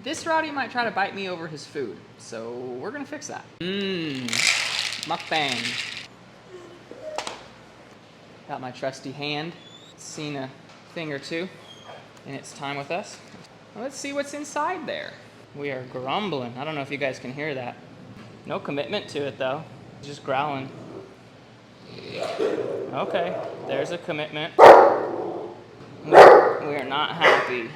This Rowdy might try to bite me over his food, so we're gonna fix that. Mukbang. Got my trusty hand. Seen a thing or two in its time with us. Let's see what's inside there. We are grumbling. I don't know if you guys can hear that. No commitment to it though, just growling. Okay, there's a commitment. We are not happy.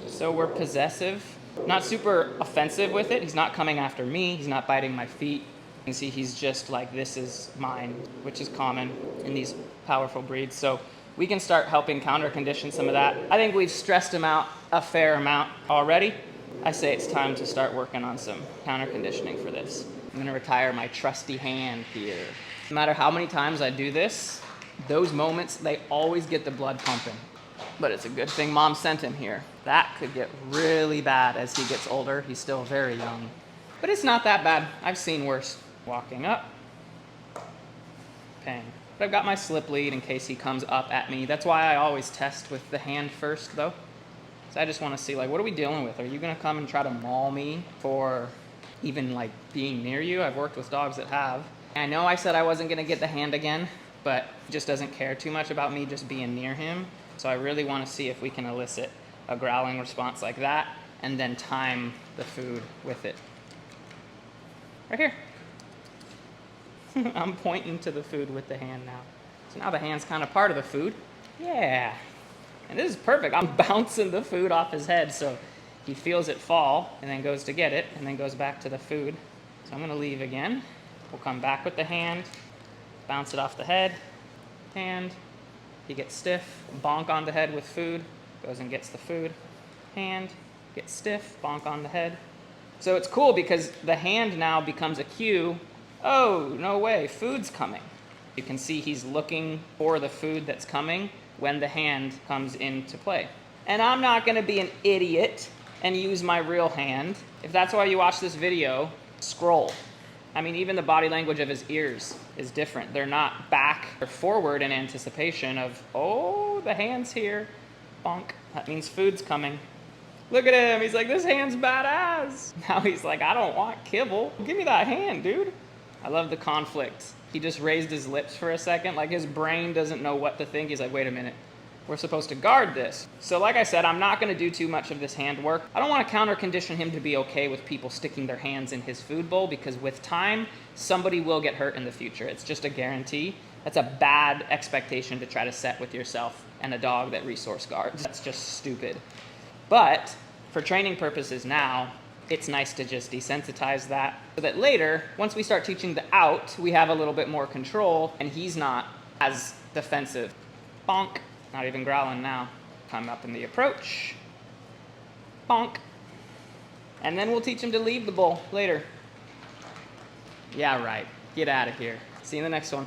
So we're possessive, not super offensive with it. He's not coming after me. He's not biting my feet. You can see he's just like, this is mine, which is common in these powerful breeds. So we can start helping counter condition some of that. I think we've stressed him out a fair amount already. I say it's time to start working on some counter conditioning for this. I'm gonna retire my trusty hand here. No matter how many times I do this, those moments, they always get the blood pumping. But it's a good thing Mom sent him here. That could get really bad as he gets older. He's still very young. But it's not that bad. I've seen worse. Walking up. Pang. But I've got my slip lead in case he comes up at me. That's why I always test with the hand first, though. So I just want to see, like, what are we dealing with? Are you going to come and try to maul me for even, like, being near you? I've worked with dogs that have. I know I said I wasn't going to get the hand again, but he just doesn't care too much about me just being near him. So I really want to see if we can elicit a growling response like that and then time the food with it. Right here. I'm pointing to the food with the hand now. So now the hand's kind of part of the food. Yeah. And this is perfect. I'm bouncing the food off his head so he feels it fall and then goes to get it and then goes back to the food. So I'm going to leave again. We'll come back with the hand, bounce it off the head, hand. He gets stiff, bonk on the head with food, goes and gets the food, hand, gets stiff, bonk on the head. So it's cool because the hand now becomes a cue. Oh, no way, food's coming. You can see he's looking for the food that's coming when the hand comes into play. And I'm not gonna be an idiot and use my real hand. If that's why you watch this video, scroll. I mean, even the body language of his ears is different. They're not back or forward in anticipation of, oh, the hand's here, bonk. That means food's coming. Look at him, he's like, this hand's badass. Now he's like, I don't want kibble. Give me that hand, dude. I love the conflict. He just raised his lips for a second, like his brain doesn't know what to think. He's like, wait a minute, we're supposed to guard this. So like I said, I'm not gonna do too much of this hand work. I don't wanna counter condition him to be okay with people sticking their hands in his food bowl because with time, somebody will get hurt in the future. It's just a guarantee. That's a bad expectation to try to set with yourself and a dog that resource guards. That's just stupid. But for training purposes now, it's nice to just desensitize that so that later, once we start teaching the out, we have a little bit more control and he's not as defensive. Bonk. Not even growling now. Come up in the approach. Bonk. And then we'll teach him to leave the bowl later. Yeah, right. Get out of here. See you in the next one.